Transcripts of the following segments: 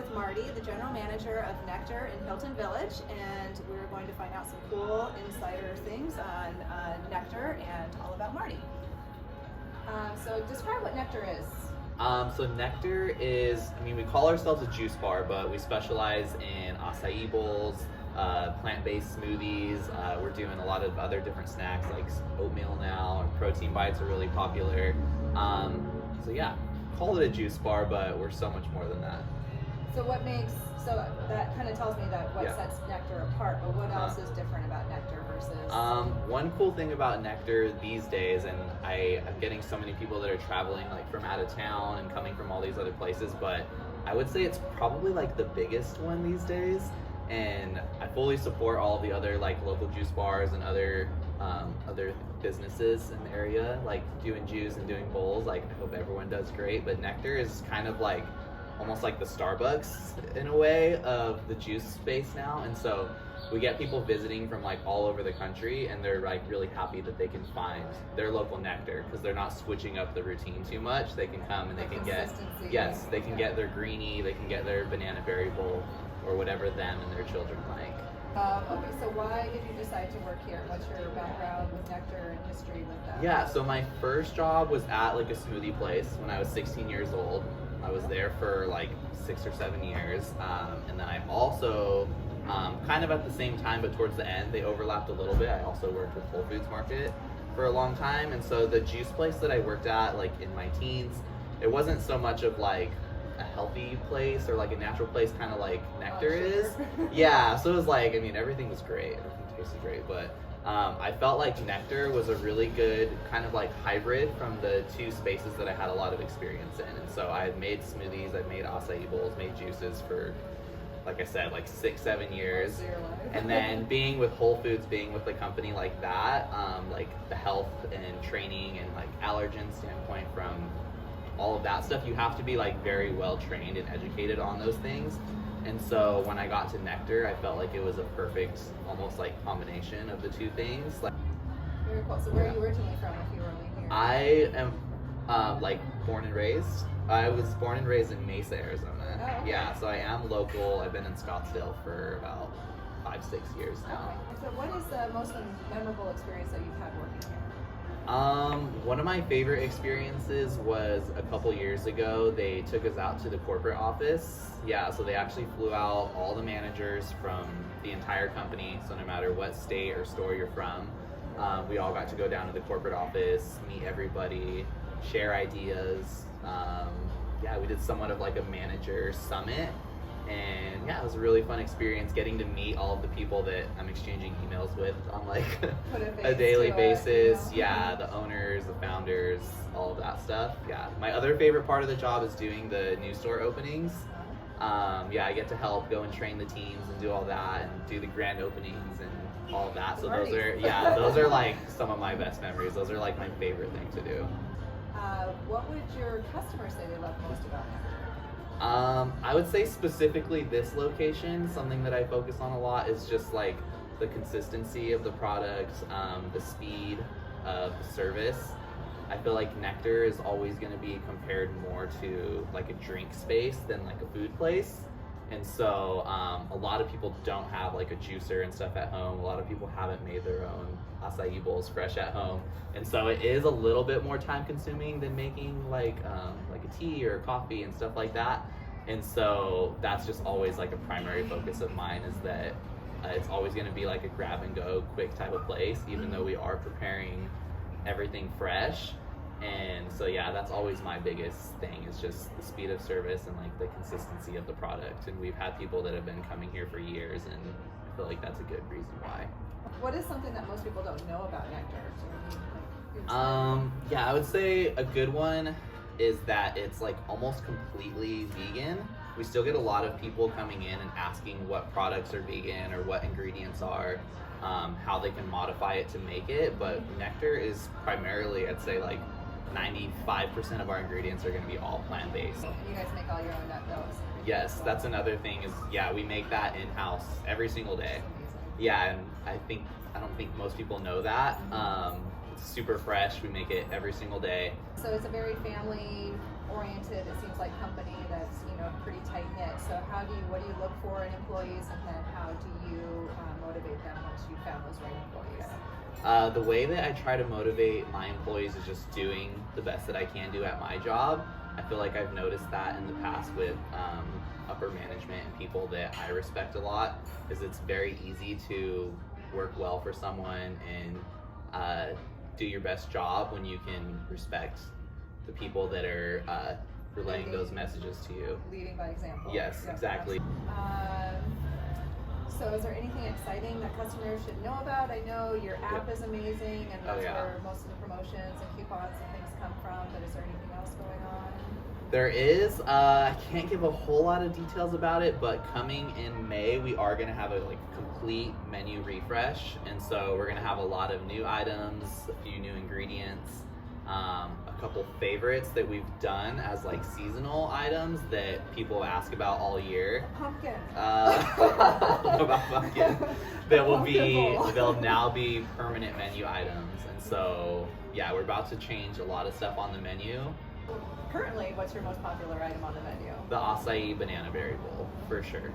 with Marty, the general manager of Nekter in Hilton Village, and we're going to find out some cool insider things on Nekter and all about Marty. So describe what Nekter is. So Nekter is, we call ourselves a juice bar, but we specialize in acai bowls, plant-based smoothies. We're doing a lot of other different snacks like oatmeal now, and protein bites are really popular. So yeah, call it a juice bar, but we're so much more than that. So that kind of tells me that what sets Nekter apart, but what else is different about Nekter versus? One cool thing about Nekter these days, and I'm getting so many people that are traveling like from out of town and coming from all these other places, but I would say it's probably like the biggest one these days. And I fully support all of the other like local juice bars and other businesses in the area, like doing juice and doing bowls. Like I hope everyone does great, but Nekter is kind of like almost like the Starbucks in a way of the juice space now. And so we get people visiting from like all over the country, and they're like really happy that they can find their local Nekter because they're not switching up the routine too much. They can come and they can get they can get their greenie, they can get their banana berry bowl, or whatever them and their children like. Okay, so why did you decide to work here? What's your background with Nekter and history with that? Yeah, so my first job was at like a smoothie place when I was 16 years old. I was there for like 6 or 7 years, and then I also, kind of at the same time, but towards the end, they overlapped a little bit. I also worked with Whole Foods Market for a long time, and so the juice place that I worked at, like in my teens, it wasn't so much of like a healthy place or like a natural place, kind of like Nekter is. Yeah, so it was like, everything was great, everything tasted great, but I felt like Nekter was a really good kind of like hybrid from the two spaces that I had a lot of experience in. And so I had made smoothies, I'd made acai bowls, made juices for, like I said, like 6-7 years. And then being with Whole Foods, being with a company like that, like the health and training and like allergen standpoint from all of that stuff, you have to be like very well trained and educated on those things. And so when I got to Nekter, I felt like it was a perfect, almost like combination of the two things. Like, very cool. So where are you originally from if you were only here? I am like born and raised. I was born and raised in Mesa, Arizona. Oh, okay. Yeah, so I am local. I've been in Scottsdale for about 5-6 years now. Okay. So what is the most memorable experience that you've had working here? One of my favorite experiences was a couple years ago. They took us out to the corporate office. Yeah, so they actually flew out all the managers from the entire company. So no matter what state or store you're from, we all got to go down to the corporate office, meet everybody, share ideas. We did somewhat of like a manager summit. And yeah, it was a really fun experience getting to meet all of the people that I'm exchanging emails with on like a daily basis. Yeah, the owners, the founders, all of that stuff. Yeah, my other favorite part of the job is doing the new store openings. I get to help go and train the teams and do all that and do the grand openings and all of that. So those are like some of my best memories. Those are like my favorite thing to do. What would your customers say they love most about Nekter? I would say specifically this location, something that I focus on a lot is just like the consistency of the product, the speed of the service. I feel like Nekter is always going to be compared more to like a drink space than like a food place. And so a lot of people don't have like a juicer and stuff at home. A lot of people haven't made their own acai bowls fresh at home. And so it is a little bit more time consuming than making like a tea or coffee and stuff like that. And so that's just always like a primary focus of mine, is that it's always going to be like a grab and go quick type of place, even though we are preparing everything fresh. And so yeah, that's always my biggest thing, is just the speed of service and like the consistency of the product. And we've had people that have been coming here for years, and I feel like that's a good reason why. What is something that most people don't know about Nekter? I would say a good one is that it's like almost completely vegan. We still get a lot of people coming in and asking what products are vegan or what ingredients are, how they can modify it to make it. But Nekter is primarily, I'd say like 95% of our ingredients are going to be all plant-based. You guys make all your own nut doughs? Yes, that's another thing is, we make that in-house every single day. Yeah, and I don't think most people know that. It's super fresh. We make it every single day. So it's a very family-oriented, it seems like, company that's, pretty tight-knit. So what do you look for in employees, and then how do you motivate them once you found those right employees? The way that I try to motivate my employees is just doing the best that I can do at my job. I feel like I've noticed that in the past with upper management and people that I respect a lot, is it's very easy to work well for someone and do your best job when you can respect the people that are relaying those messages to you. Leading by example. Yes, Yep. exactly. So is there anything exciting that customers should know about? I know your app is amazing, and that's where most of the promotions and coupons and things come from, but is there anything else going on? There is. I can't give a whole lot of details about it, but coming in May, we are going to have a complete menu refresh, and so we're going to have a lot of new items, a few new ingredients, a couple favorites that we've done as seasonal items that people ask about all year. Pumpkin. About pumpkin. They'll now be permanent menu items, and so yeah, we're about to change a lot of stuff on the menu. Currently, what's your most popular item on the menu? The acai banana berry bowl, for sure.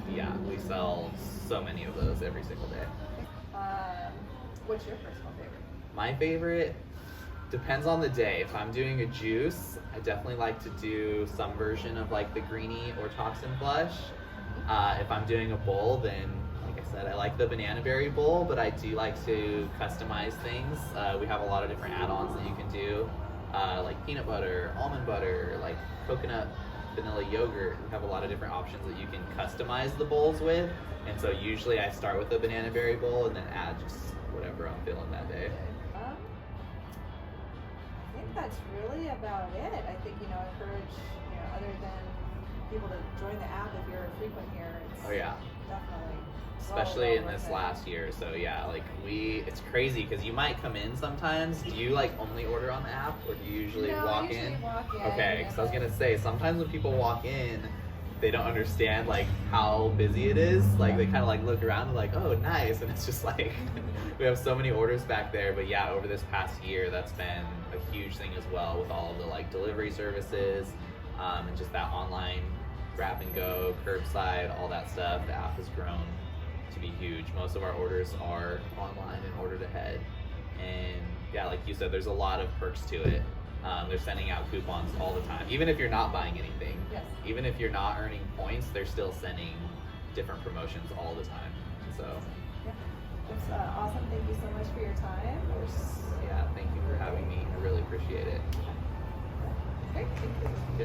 Yeah, we sell so many of those every single day. What's your personal favorite? My favorite depends on the day. If I'm doing a juice, I definitely like to do some version of the greenie or toxin flush. If I'm doing a bowl, then like I said, I like the banana berry bowl, but I do like to customize things. We have a lot of different add-ons that you can do. Like peanut butter, almond butter, coconut vanilla yogurt. We have a lot of different options that you can customize the bowls with. And so usually I start with a banana berry bowl and then add just whatever I'm feeling that day. I think that's really about it. I think, encourage, other than people to join the app if you're a frequent here. It's definitely. Especially in this last year. So yeah, it's crazy because you might come in sometimes. Do you only order on the app, or do you usually walk in? Okay, because I was gonna say sometimes when people walk in, they don't understand how busy it is. They kind of look around and oh, nice, and it's just we have so many orders back there. But yeah, over this past year, that's been a huge thing as well with all of the delivery services and just that online grab and go, curbside, all that stuff. The app has grown to be huge. Most of our orders are online and ordered ahead, and yeah, like you said, there's a lot of perks to it. They're sending out coupons all the time, even if you're not buying anything. Yes. Even if you're not earning points, they're still sending different promotions all the time. So yeah, that's awesome. Thank you so much for your time. yeah, thank you for having me. I really appreciate it. Great. Thank you.